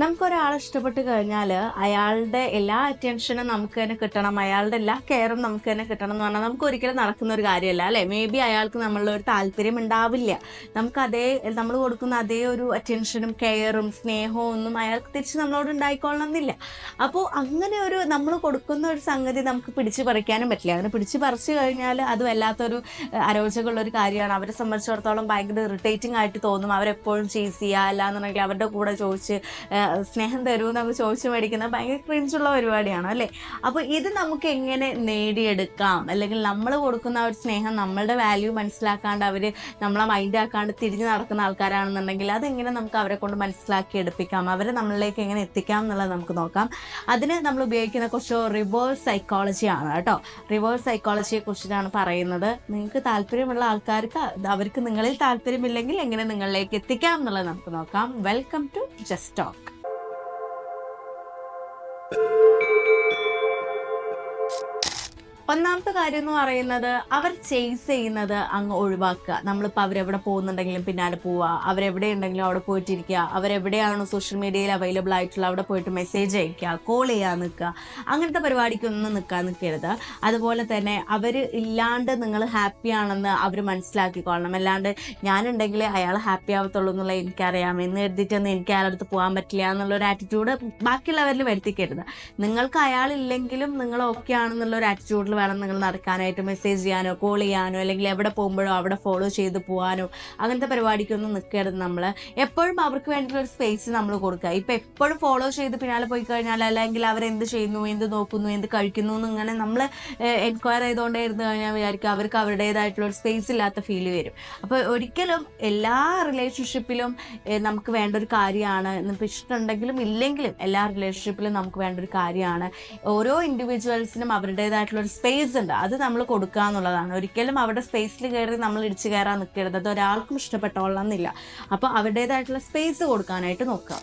നമുക്കൊരാളെ ഇഷ്ടപ്പെട്ട് കഴിഞ്ഞാൽ അയാളുടെ എല്ലാ അറ്റൻഷനും നമുക്ക് തന്നെ കിട്ടണം, അയാളുടെ എല്ലാ കെയറും നമുക്ക് തന്നെ കിട്ടണം എന്ന് പറഞ്ഞാൽ നമുക്ക് ഒരിക്കലും നടക്കുന്ന ഒരു കാര്യമല്ല അല്ലേ. മേ ബി അയാൾക്ക് നമ്മളൊരു താല്പര്യം ഉണ്ടാവില്ല, നമുക്ക് നമ്മൾ കൊടുക്കുന്ന അതേ ഒരു അറ്റൻഷനും കെയറും സ്നേഹവും ഒന്നും അയാൾക്ക് തിരിച്ച് നമ്മളോട് ഉണ്ടായിക്കൊള്ളണം എന്നില്ല. അപ്പോൾ അങ്ങനെ ഒരു നമ്മൾ കൊടുക്കുന്ന ഒരു സംഗതി നമുക്ക് പിടിച്ചു പറിക്കാനും പറ്റില്ല. അങ്ങനെ പിടിച്ചു പറിച്ചു കഴിഞ്ഞാൽ അത് വല്ലാത്തൊരു അരോചകമുള്ളൊരു കാര്യമാണ്. അവരെ സംബന്ധിച്ചിടത്തോളം ഭയങ്കര ഇറിറ്റേറ്റിംഗ് ആയിട്ട് തോന്നും. അവരെപ്പോഴും ചേസ് ചെയ്യുക, അല്ലാന്നുണ്ടെങ്കിൽ അവരുടെ കൂടെ ചോദിച്ച് സ്നേഹം തരൂ എന്നൊക്കെ ചോദിച്ചു മേടിക്കുന്ന ഭയങ്കര ക്രിഞ്ചുള്ള പരിപാടിയാണ് അല്ലേ. അപ്പോൾ ഇത് നമുക്ക് എങ്ങനെ നേടിയെടുക്കാം, അല്ലെങ്കിൽ നമ്മൾ കൊടുക്കുന്ന ഒരു സ്നേഹം നമ്മളുടെ വാല്യൂ മനസ്സിലാക്കാണ്ട് അവർ നമ്മളെ മൈൻഡ് ആക്കാണ്ട് തിരിഞ്ഞു നടക്കുന്ന ആൾക്കാരാണെന്നുണ്ടെങ്കിൽ അതെങ്ങനെ നമുക്ക് അവരെ കൊണ്ട് മനസ്സിലാക്കി എടുപ്പിക്കാം, അവരെ നമ്മളിലേക്ക് എങ്ങനെ എത്തിക്കാം എന്നുള്ളത് നമുക്ക് നോക്കാം. അതിന് നമ്മൾ ഉപയോഗിക്കുന്ന കുറച്ച് റിവേഴ്സ് സൈക്കോളജി ആണ് കേട്ടോ. റിവേഴ്സ് സൈക്കോളജിയെ കുറിച്ചിട്ടാണ് പറയുന്നത്. നിങ്ങൾക്ക് താല്പര്യമുള്ള ആൾക്കാർക്ക് അവർക്ക് നിങ്ങളിൽ താല്പര്യമില്ലെങ്കിൽ എങ്ങനെ നിങ്ങളിലേക്ക് എത്തിക്കാം എന്നുള്ളത് നമുക്ക് നോക്കാം. Welcome to just talk. ഒന്നാമത്തെ കാര്യം എന്ന് പറയുന്നത് അവർ ചേസ് ചെയ്യുന്നത് അങ്ങ് ഒഴിവാക്കുക. നമ്മളിപ്പോൾ അവരെവിടെ പോകുന്നുണ്ടെങ്കിലും പിന്നാലെ പോവുക, അവരെവിടെ ഉണ്ടെങ്കിലും അവിടെ പോയിട്ടിരിക്കുക, അവരെവിടെയാണോ സോഷ്യൽ മീഡിയയിൽ അവൈലബിൾ ആയിട്ടുള്ള അവിടെ പോയിട്ട് മെസ്സേജ് അയക്കുക, കോൾ ചെയ്യാൻ നിൽക്കുക, അങ്ങനത്തെ പരിപാടിക്കൊന്നും നിൽക്കരുത്. അതുപോലെ തന്നെ അവർ ഇല്ലാണ്ട് നിങ്ങൾ ഹാപ്പി ആണെന്ന് അവർ മനസ്സിലാക്കിക്കൊള്ളണം. അല്ലാണ്ട് ഞാനുണ്ടെങ്കിൽ അയാൾ ഹാപ്പി ആവത്തുള്ളൂ എന്നുള്ള എനിക്കറിയാം എന്ന് എഴുതിയിട്ടൊന്നും എനിക്ക് അയാളടുത്ത് പോകാൻ പറ്റില്ല എന്നുള്ളൊരു ആറ്റിറ്റ്യൂഡ് ബാക്കിയുള്ളവരിൽ വരുത്തിക്കരുത്. നിങ്ങൾക്ക് അയാളില്ലെങ്കിലും നിങ്ങൾ ഓക്കെ ആണെന്നുള്ളൊരു ആറ്റിറ്റ്യൂഡിൽ വേണം നിങ്ങൾ നടക്കാനായിട്ട്. മെസ്സേജ് ചെയ്യാനോ കോൾ ചെയ്യാനോ അല്ലെങ്കിൽ എവിടെ പോകുമ്പോഴോ അവിടെ ഫോളോ ചെയ്ത് പോകാനോ അങ്ങനത്തെ പരിപാടിക്കൊന്നും നിൽക്കരുത്. നമ്മൾ എപ്പോഴും അവർക്ക് വേണ്ടിയിട്ടുള്ള ഒരു സ്പേസ് നമ്മൾ കൊടുക്കുക. ഇപ്പം എപ്പോഴും ഫോളോ ചെയ്ത് പിന്നാലെ പോയി കഴിഞ്ഞാൽ, അല്ലെങ്കിൽ അവരെന്ത് ചെയ്യുന്നു, എന്ത് നോക്കുന്നു, എന്ത് കഴിക്കുന്നു എന്നിങ്ങനെ നമ്മൾ എൻക്വയർ ചെയ്തുകൊണ്ടേ ഇരുന്ന് കഴിഞ്ഞാൽ വിചാരിക്കും അവർക്ക് അവരുടേതായിട്ടുള്ള ഒരു സ്പേസ് ഇല്ലാത്ത ഫീൽ വരും. അപ്പോൾ ഒരിക്കലും എല്ലാ റിലേഷൻഷിപ്പിലും നമുക്ക് വേണ്ട ഒരു കാര്യമാണ്, ഇപ്പോൾ ഇഷ്ടമുണ്ടെങ്കിലും ഇല്ലെങ്കിലും എല്ലാ റിലേഷൻഷിപ്പിലും നമുക്ക് വേണ്ട ഒരു കാര്യമാണ്. ഓരോ ഇൻഡിവിജ്വൽസിനും അവരുടേതായിട്ടുള്ള ഒരു സ്പേസ് ഉണ്ട്, അത് നമ്മൾ കൊടുക്കുക എന്നുള്ളതാണ്. ഒരിക്കലും അവരുടെ സ്പേസിൽ കയറി നമ്മൾ ഇടിച്ചു കയറാൻ നിൽക്കരുത്. അത് ഒരാൾക്കും ഇഷ്ടപ്പെട്ടോളണം എന്നില്ല. അപ്പോൾ അവരുടേതായിട്ടുള്ള സ്പേസ് കൊടുക്കാനായിട്ട് നോക്കുക.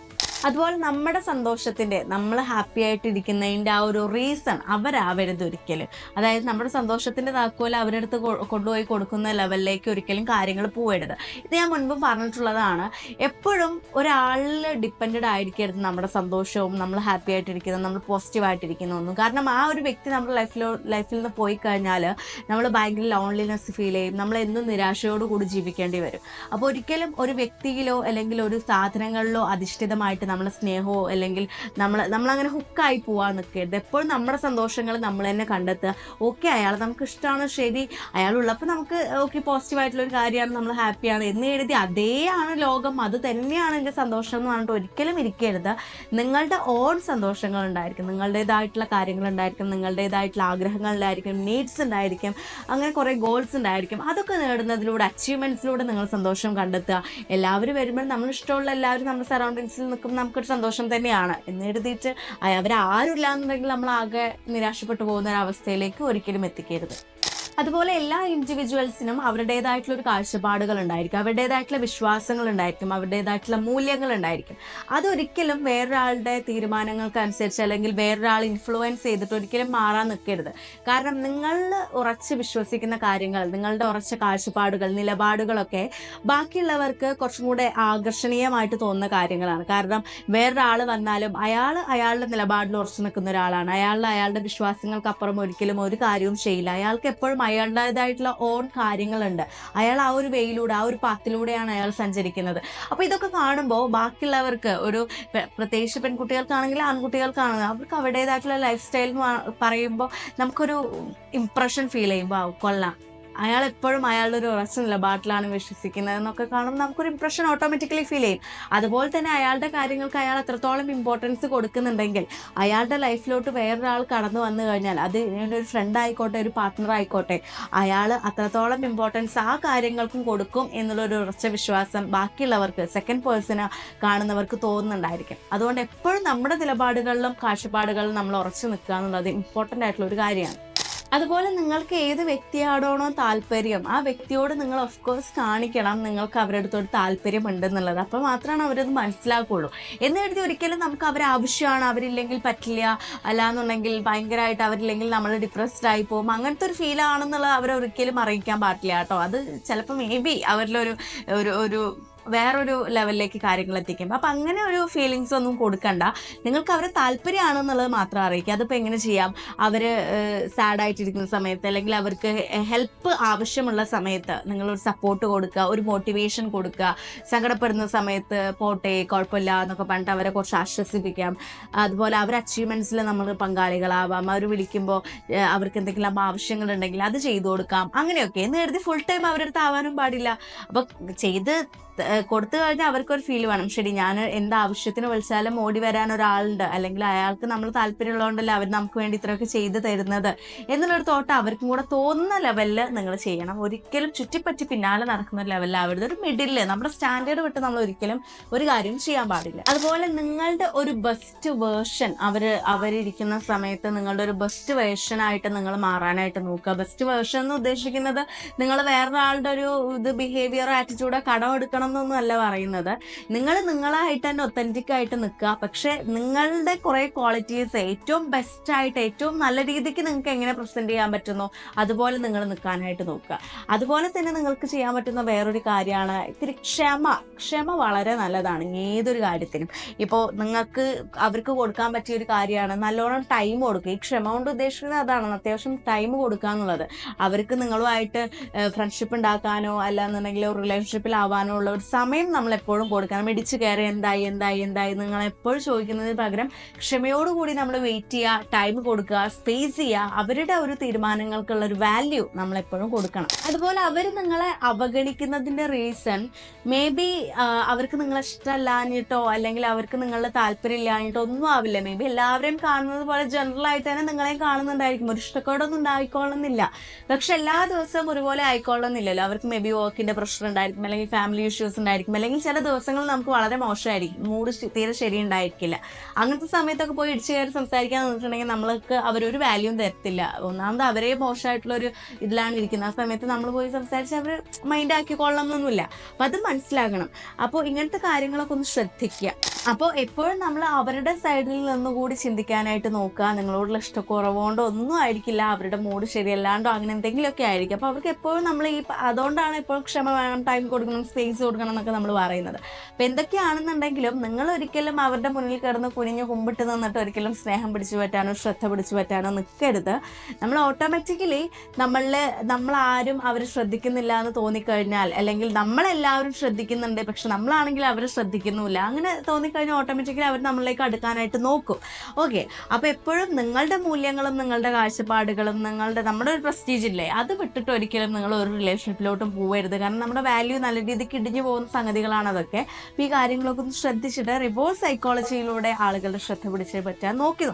അതുപോലെ നമ്മുടെ സന്തോഷത്തിൻ്റെ, നമ്മൾ ഹാപ്പി ആയിട്ടിരിക്കുന്നതിൻ്റെ ആ ഒരു റീസൺ അവരാവരുത് ഒരിക്കലും. അതായത് നമ്മുടെ സന്തോഷത്തിൻ്റെ താക്കോൽ അവരുടെ അടുത്ത് കൊണ്ടുപോയി കൊടുക്കുന്ന ലെവലിലേക്ക് ഒരിക്കലും കാര്യങ്ങൾ പോകരുത്. ഇത് ഞാൻ മുൻപ് പറഞ്ഞിട്ടുള്ളതാണ്. എപ്പോഴും ഒരാളിൽ ഡിപ്പെൻഡ് ആയിരിക്കരുത് നമ്മുടെ സന്തോഷവും, നമ്മൾ ഹാപ്പി ആയിട്ടിരിക്കുന്നത്, നമ്മൾ പോസിറ്റീവായിട്ടിരിക്കുന്നതൊന്നും. കാരണം ആ ഒരു വ്യക്തി നമ്മുടെ ലൈഫിൽ നിന്ന് പോയി കഴിഞ്ഞാൽ നമ്മൾ ഭയങ്കര ലോൺലിനെസ് ഫീൽ ചെയ്യും, നമ്മൾ എന്നും നിരാശയോടുകൂടി ജീവിക്കേണ്ടി വരും. അപ്പോൾ ഒരിക്കലും ഒരു വ്യക്തിയിലോ അല്ലെങ്കിൽ ഒരു സാധനങ്ങളിലോ അധിഷ്ഠിതമായിട്ട് നമ്മളെ സ്നേഹമോ അല്ലെങ്കിൽ നമ്മളങ്ങനെ ഹുക്കായി പോകാൻ നിൽക്കരുത്. എപ്പോഴും നമ്മുടെ സന്തോഷങ്ങൾ നമ്മൾ തന്നെ കണ്ടെത്തുക. ഓക്കെ, അയാൾ നമുക്ക് ഇഷ്ടമാണ്, ശരി, അയാളുള്ളപ്പോൾ നമുക്ക് ഓക്കെ പോസിറ്റീവായിട്ടുള്ളൊരു കാര്യമാണ്, നമ്മൾ ഹാപ്പിയാണ് എന്ന് എഴുതി അതേ ആണ് ലോകം, അത് തന്നെയാണ് എൻ്റെ സന്തോഷം എന്ന് പറഞ്ഞിട്ട് ഒരിക്കലും ഇരിക്കരുത്. നിങ്ങളുടെ ഓൺ സന്തോഷങ്ങൾ ഉണ്ടായിരിക്കും, നിങ്ങളുടേതായിട്ടുള്ള കാര്യങ്ങൾ ഉണ്ടായിരിക്കും, നിങ്ങളുടേതായിട്ടുള്ള ആഗ്രഹങ്ങൾ ഉണ്ടായിരിക്കും, നീഡ്സ് ഉണ്ടായിരിക്കും, അങ്ങനെ കുറേ ഗോൾസ് ഉണ്ടായിരിക്കും. അതൊക്കെ നേടുന്നതിലൂടെ, അച്ചീവ്മെൻറ്റ്സിലൂടെ നിങ്ങൾ സന്തോഷം കണ്ടെത്തുക. എല്ലാവരും വരുമ്പോൾ നമ്മളിഷ്ടമുള്ള എല്ലാവരും നമ്മുടെ സറൗണ്ടിങ്സിൽ നിൽക്കും, നമുക്കൊരു സന്തോഷം തന്നെയാണ് എന്ന് എഴുതിയിട്ട് അവരാരുമില്ല എന്നുണ്ടെങ്കിൽ നമ്മൾ ആകെ നിരാശപ്പെട്ടു പോകുന്ന ഒരവസ്ഥയിലേക്ക് ഒരിക്കലും എത്തിക്കരുത്. അതുപോലെ എല്ലാ ഇൻഡിവിജ്വൽസിനും അവരുടേതായിട്ടുള്ള ഒരു കാഴ്ചപ്പാടുകൾ ഉണ്ടായിരിക്കും, അവരുടേതായിട്ടുള്ള വിശ്വാസങ്ങൾ ഉണ്ടായിരിക്കും, അവരുടേതായിട്ടുള്ള മൂല്യങ്ങൾ ഉണ്ടായിരിക്കും. അതൊരിക്കലും വേറൊരാളുടെ തീരുമാനങ്ങൾക്കനുസരിച്ച് അല്ലെങ്കിൽ വേറൊരാൾ ഇൻഫ്ലുവൻസ് ചെയ്തിട്ട് ഒരിക്കലും മാറാൻ നിൽക്കരുത്. കാരണം നിങ്ങൾ ഉറച്ച് വിശ്വസിക്കുന്ന കാര്യങ്ങൾ, നിങ്ങളുടെ ഉറച്ച കാഴ്ചപ്പാടുകൾ, നിലപാടുകളൊക്കെ ബാക്കിയുള്ളവർക്ക് കുറച്ചും കൂടെ ആകർഷണീയമായിട്ട് തോന്നുന്ന കാര്യങ്ങളാണ്. കാരണം വേറൊരാൾ വന്നാലും അയാളുടെ നിലപാടിൽ ഉറച്ചു നിൽക്കുന്ന ഒരാളാണ്, അയാളുടെ വിശ്വാസങ്ങൾക്കപ്പുറം ഒരിക്കലും ഒരു കാര്യവും ചെയ്യില്ല. അയാൾക്ക് എപ്പോഴും അയാളുടേതായിട്ടുള്ള ഓൺ കാര്യങ്ങളുണ്ട്. അയാൾ ആ ഒരു വേയിലൂടെ, ആ ഒരു പാത്തിലൂടെയാണ് അയാൾ സഞ്ചരിക്കുന്നത്. അപ്പോൾ ഇതൊക്കെ കാണുമ്പോൾ ബാക്കിയുള്ളവർക്ക്, ഒരു പ്രത്യേകിച്ച് പെൺകുട്ടികൾക്കാണെങ്കിലും ആൺകുട്ടികൾക്കാണെങ്കിലും, അവർക്ക് അവരുടേതായിട്ടുള്ള ലൈഫ് സ്റ്റൈൽ പറയുമ്പോൾ നമുക്കൊരു ഇംപ്രഷൻ ഫീൽ ചെയ്യുമ്പോൾ കൊള്ളാം, അയാൾ എപ്പോഴും അയാളുടെ ഒരു ഉറച്ച നിലപാടിലാണ് വിശ്വസിക്കുന്നത് എന്നൊക്കെ കാണുമ്പോൾ നമുക്കൊരു ഇംപ്രഷൻ ഓട്ടോമാറ്റിക്കലി ഫീൽ ചെയ്യും. അതുപോലെ തന്നെ അയാളുടെ കാര്യങ്ങൾക്ക് അയാൾ എത്രത്തോളം ഇമ്പോർട്ടൻസ് കൊടുക്കുന്നുണ്ടെങ്കിൽ അയാളുടെ ലൈഫിലോട്ട് വേറൊരാൾ കടന്നു വന്നു കഴിഞ്ഞാൽ, അത് ഒരു ഫ്രണ്ട് ആയിക്കോട്ടെ, ഒരു പാർട്ട്ണർ ആയിക്കോട്ടെ, അയാൾ അത്രത്തോളം ഇമ്പോർട്ടൻസ് ആ കാര്യങ്ങൾക്കും കൊടുക്കും എന്നുള്ളൊരു ഉറച്ച വിശ്വാസം ബാക്കിയുള്ളവർക്ക്, സെക്കൻഡ് പേഴ്സണ് കാണുന്നവർക്ക് തോന്നുന്നുണ്ടായിരിക്കും. അതുകൊണ്ട് എപ്പോഴും നമ്മുടെ നിലപാടുകളിലും കാഴ്ചപ്പാടുകളിലും നമ്മൾ ഉറച്ചു നിൽക്കുക എന്നുള്ളത് ഇമ്പോർട്ടൻ്റ് ആയിട്ടുള്ള ഒരു കാര്യമാണ്. അതുപോലെ നിങ്ങൾക്ക് ഏത് വ്യക്തിയോടാണോ താല്പര്യം, ആ വ്യക്തിയോട് നിങ്ങൾ ഓഫ് കോഴ്സ് കാണിക്കണം നിങ്ങൾക്ക് അവരുടെ അടുത്തോട് താല്പര്യമുണ്ടെന്നുള്ളത്. അപ്പോൾ മാത്രമാണ് അവരത് മനസ്സിലാക്കുകയുള്ളൂ. എന്ന് കരുതി ഒരിക്കലും നമുക്ക് അവരെ ആവശ്യമാണ്, അവരില്ലെങ്കിൽ പറ്റില്ല, അല്ലാന്നുണ്ടെങ്കിൽ ഭയങ്കരമായിട്ട് അവരില്ലെങ്കിൽ നമ്മൾ ഡിപ്രസ്ഡ് ആയി പോകും, അങ്ങനത്തെ ഒരു ഫീലാണെന്നുള്ളത് അവരൊരിക്കലും അറിയിക്കാൻ പാടില്ല കേട്ടോ. അത് ചിലപ്പോൾ മേ ബി അവരിലൊരു വേറൊരു ലെവലിലേക്ക് കാര്യങ്ങൾ എത്തിക്കും. അപ്പം അങ്ങനെ ഒരു ഫീലിങ്സ് ഒന്നും കൊടുക്കണ്ട. നിങ്ങൾക്ക് അവരെ താല്പര്യമാണെന്നുള്ളത് മാത്രം അറിയിക്കുക. അതിപ്പോൾ എങ്ങനെ ചെയ്യാം? അവർ സാഡായിട്ടിരിക്കുന്ന സമയത്ത് അല്ലെങ്കിൽ അവർക്ക് ഹെൽപ്പ് ആവശ്യമുള്ള സമയത്ത് നിങ്ങളൊരു സപ്പോർട്ട് കൊടുക്കുക, ഒരു മോട്ടിവേഷൻ കൊടുക്കുക. സങ്കടപ്പെടുന്ന സമയത്ത് പോട്ടെ കുഴപ്പമില്ല എന്നൊക്കെ പറഞ്ഞിട്ട് അവരെ കുറച്ച് ആശ്വസിപ്പിക്കാം. അതുപോലെ അവരുടെ അച്ചീവ്മെൻറ്റ്സിൽ നമ്മൾ പങ്കാളികളാവാം. അവർ വിളിക്കുമ്പോൾ അവർക്ക് എന്തെങ്കിലും ആവശ്യങ്ങളുണ്ടെങ്കിൽ അത് ചെയ്തു കൊടുക്കാം. അങ്ങനെയൊക്കെ എന്ന് കരുതി ഫുൾ ടൈം അവരുടെ അടുത്ത് ആവാനും പാടില്ല. അപ്പോൾ ചെയ്ത് കൊടുത്തു കഴിഞ്ഞാൽ അവർക്കൊരു ഫീൽ വേണം, ശരി ഞാൻ എന്താവശ്യത്തിന് വിളിച്ചാലും ഓടി വരാൻ ഒരാളുണ്ട്, അല്ലെങ്കിൽ അയാൾക്ക് നമ്മൾ താല്പര്യമുള്ളതുകൊണ്ടല്ലേ അവർ നമുക്ക് വേണ്ടി ഇത്രയൊക്കെ ചെയ്ത് തരുന്നത് എന്നുള്ളൊരു തോട്ട് അവർക്കും കൂടെ തോന്നുന്ന ലെവലിൽ നിങ്ങൾ ചെയ്യണം. ഒരിക്കലും ചുറ്റിപ്പറ്റി പിന്നാലെ നടക്കുന്ന ലെവലിൽ അവരുടെ ഒരു മിഡിൽ നമ്മുടെ സ്റ്റാൻഡേർഡ് വിട്ട് നമ്മൾ ഒരിക്കലും ഒരു കാര്യം ചെയ്യാൻ പാടില്ല. അതുപോലെ നിങ്ങളുടെ ഒരു ബെസ്റ്റ് വേർഷൻ അവരിരിക്കുന്ന സമയത്ത് നിങ്ങളുടെ ഒരു ബെസ്റ്റ് വേർഷനായിട്ട് നിങ്ങൾ മാറാനായിട്ട് നോക്കുക. ബെസ്റ്റ് വേർഷൻ എന്ന് ഉദ്ദേശിക്കുന്നത് നിങ്ങൾ വേറൊരാളുടെ ഒരു ബിഹേവിയറോ ആറ്റിറ്റ്യൂഡോ കടമെടുക്കണം എന്നൊന്നും അല്ല പറയുന്നത്. നിങ്ങൾ നിങ്ങളായിട്ട് തന്നെ ഒത്തന്റിക് ആയിട്ട് നിൽക്കുക. പക്ഷെ നിങ്ങളുടെ കുറെ ക്വാളിറ്റീസ് ഏറ്റവും ബെസ്റ്റ് ആയിട്ട് ഏറ്റവും നല്ല രീതിക്ക് നിങ്ങൾക്ക് എങ്ങനെ പ്രസന്റ് ചെയ്യാൻ പറ്റുന്നോ അതുപോലെ നിങ്ങൾ നിൽക്കാനായിട്ട് നോക്കുക. അതുപോലെ തന്നെ നിങ്ങൾക്ക് ചെയ്യാൻ പറ്റുന്ന വേറൊരു കാര്യമാണ് ഇത്തിരി ക്ഷമ വളരെ നല്ലതാണ് ഏതൊരു കാര്യത്തിനും. ഇപ്പോൾ നിങ്ങൾക്ക് അവർക്ക് കൊടുക്കാൻ പറ്റിയ ഒരു കാര്യമാണ് നല്ലോണം ടൈം കൊടുക്കുക. ഈ ക്ഷമ കൊണ്ട് ഉദ്ദേശിക്കുന്നത് അതാണ്, അത്യാവശ്യം ടൈം കൊടുക്കുക എന്നുള്ളത്. അവർക്ക് നിങ്ങളുമായിട്ട് ഫ്രണ്ട്ഷിപ്പ് ഉണ്ടാക്കാനോ അല്ലാന്നുണ്ടെങ്കിൽ റിലേഷൻഷിപ്പിലാവാനോ ഉള്ള ഒരു സമയം നമ്മൾ എപ്പോഴും കൊടുക്കണം. ഇടിച്ചു കയറി എന്തായി നിങ്ങൾ എപ്പോഴും ചോദിക്കുന്നതിന് പകരം ക്ഷമയോടുകൂടി നമ്മൾ വെയിറ്റ് ചെയ്യുക, ടൈം കൊടുക്കുക, സ്പേസ് ചെയ്യുക. അവരുടെ ഒരു തീരുമാനങ്ങൾക്കുള്ള ഒരു വാല്യൂ നമ്മൾ എപ്പോഴും കൊടുക്കണം. അതുപോലെ അവർ നിങ്ങളെ അവഗണിക്കുന്നതിൻ്റെ റീസൺ മേ ബി അവർക്ക് നിങ്ങളെ ഇഷ്ടമല്ലാഞ്ഞിട്ടോ അല്ലെങ്കിൽ അവർക്ക് നിങ്ങളുടെ താല്പര്യം ഇല്ലാഞ്ഞിട്ടോ ഒന്നും ആവില്ല. മേ ബി എല്ലാവരെയും കാണുന്നത് പോലെ ജനറൽ ആയിട്ട് തന്നെ നിങ്ങളെയും കാണുന്നുണ്ടായിരിക്കും. ഒരു ഇഷ്ടക്കേടൊന്നും ഉണ്ടായിക്കൊള്ളുന്നില്ല. പക്ഷെ എല്ലാ ദിവസവും ഒരുപോലെ ആയിക്കൊള്ളുന്നില്ലല്ലോ. അവർക്ക് മേ ബി വർക്കിൻ്റെ പ്രഷർ ഉണ്ടായിരിക്കും, അല്ലെങ്കിൽ ഫാമിലി ഇഷ്യൂസ് ഉണ്ടായിരിക്കും, അല്ലെങ്കിൽ ചില ദിവസങ്ങൾ നമുക്ക് വളരെ മോശമായിരിക്കും, മൂഡ് തീരെ ശരി ഉണ്ടായിരിക്കില്ല. അങ്ങനത്തെ സമയത്തൊക്കെ പോയി ഇടിച്ചു കയറി സംസാരിക്കാൻ നിന്നിട്ടുണ്ടെങ്കിൽ നമ്മൾക്ക് അവരൊരു വാല്യൂം തരത്തില്ല. ഒന്നാമത് അവരെ മോശമായിട്ടുള്ളൊരു ഇതിലാണ് ഇരിക്കുന്നത്. ആ സമയത്ത് നമ്മൾ പോയി സംസാരിച്ച് അവർ മൈൻഡ് ആക്കിക്കൊള്ളണമെന്നൊന്നുമില്ല. അപ്പം അത് മനസ്സിലാക്കണം. അപ്പോൾ ഇങ്ങനത്തെ കാര്യങ്ങളൊക്കെ ഒന്ന് ശ്രദ്ധിക്കുക. അപ്പോൾ എപ്പോഴും നമ്മൾ അവരുടെ സൈഡിൽ നിന്നുകൂടി ചിന്തിക്കാനായിട്ട് നോക്കുക. നിങ്ങളോടുള്ള ഇഷ്ടക്കുറവുകൊണ്ടോ ഒന്നും ആയിരിക്കില്ല, അവരുടെ മൂഡ് ശരിയല്ലാണ്ടോ അങ്ങനെ എന്തെങ്കിലുമൊക്കെ ആയിരിക്കും. അപ്പോൾ അവർക്ക് എപ്പോഴും നമ്മൾ അതുകൊണ്ടാണ് എപ്പോഴും ക്ഷമ വേണം, ടൈം കൊടുക്കണം, സ്പേസ് കൊടുക്കണം എന്നൊക്കെ നമ്മൾ പറയുന്നത്. അപ്പോൾ എന്തൊക്കെയാണെന്നുണ്ടെങ്കിലും നിങ്ങൾ ഒരിക്കലും അവരുടെ മുന്നിൽ കിടന്ന് കുനിഞ്ഞ് കുമ്പിട്ട് നിന്നിട്ട് ഒരിക്കലും സ്നേഹം പിടിച്ചു പറ്റാനോ ശ്രദ്ധ പിടിച്ചു പറ്റാനോ നിൽക്കരുത്. നമ്മൾ ഓട്ടോമാറ്റിക്കലി നമ്മളാരും അവർ ശ്രദ്ധിക്കുന്നില്ല എന്ന് തോന്നിക്കഴിഞ്ഞാൽ, അല്ലെങ്കിൽ നമ്മളെല്ലാവരും ശ്രദ്ധിക്കുന്നുണ്ട് പക്ഷെ നമ്മളാണെങ്കിൽ അവരെ ശ്രദ്ധിക്കുന്നുമില്ല, അങ്ങനെ തോന്നിക്കഴിഞ്ഞാൽ ഓട്ടോമാറ്റിക്കലി അവർ നമ്മളിലേക്ക് അടുക്കാനായിട്ട് നോക്കും. ഓക്കെ, അപ്പോൾ എപ്പോഴും നിങ്ങളുടെ മൂല്യങ്ങളും നിങ്ങളുടെ കാഴ്ചപ്പാടുകളും നമ്മുടെ ഒരു പ്രസ്റ്റീജ് ഇല്ലേ അത് വിട്ടിട്ട് ഒരിക്കലും നിങ്ങൾ ഒരു റിലേഷൻഷിപ്പിലോട്ടും പോകരുത്. കാരണം നമ്മുടെ വാല്യൂ നല്ല രീതിക്ക് ഇടിഞ്ഞു പോകുന്ന സംഗതികളാണ് അതൊക്കെ. അപ്പോൾ ഈ കാര്യങ്ങളൊക്കെ ഒന്ന് ശ്രദ്ധിച്ചിട്ട് റിവേഴ്സ് സൈക്കോളജിയിലൂടെ ആളുകളുടെ ശ്രദ്ധ പിടിച്ചേ പറ്റാൻ നോക്കി.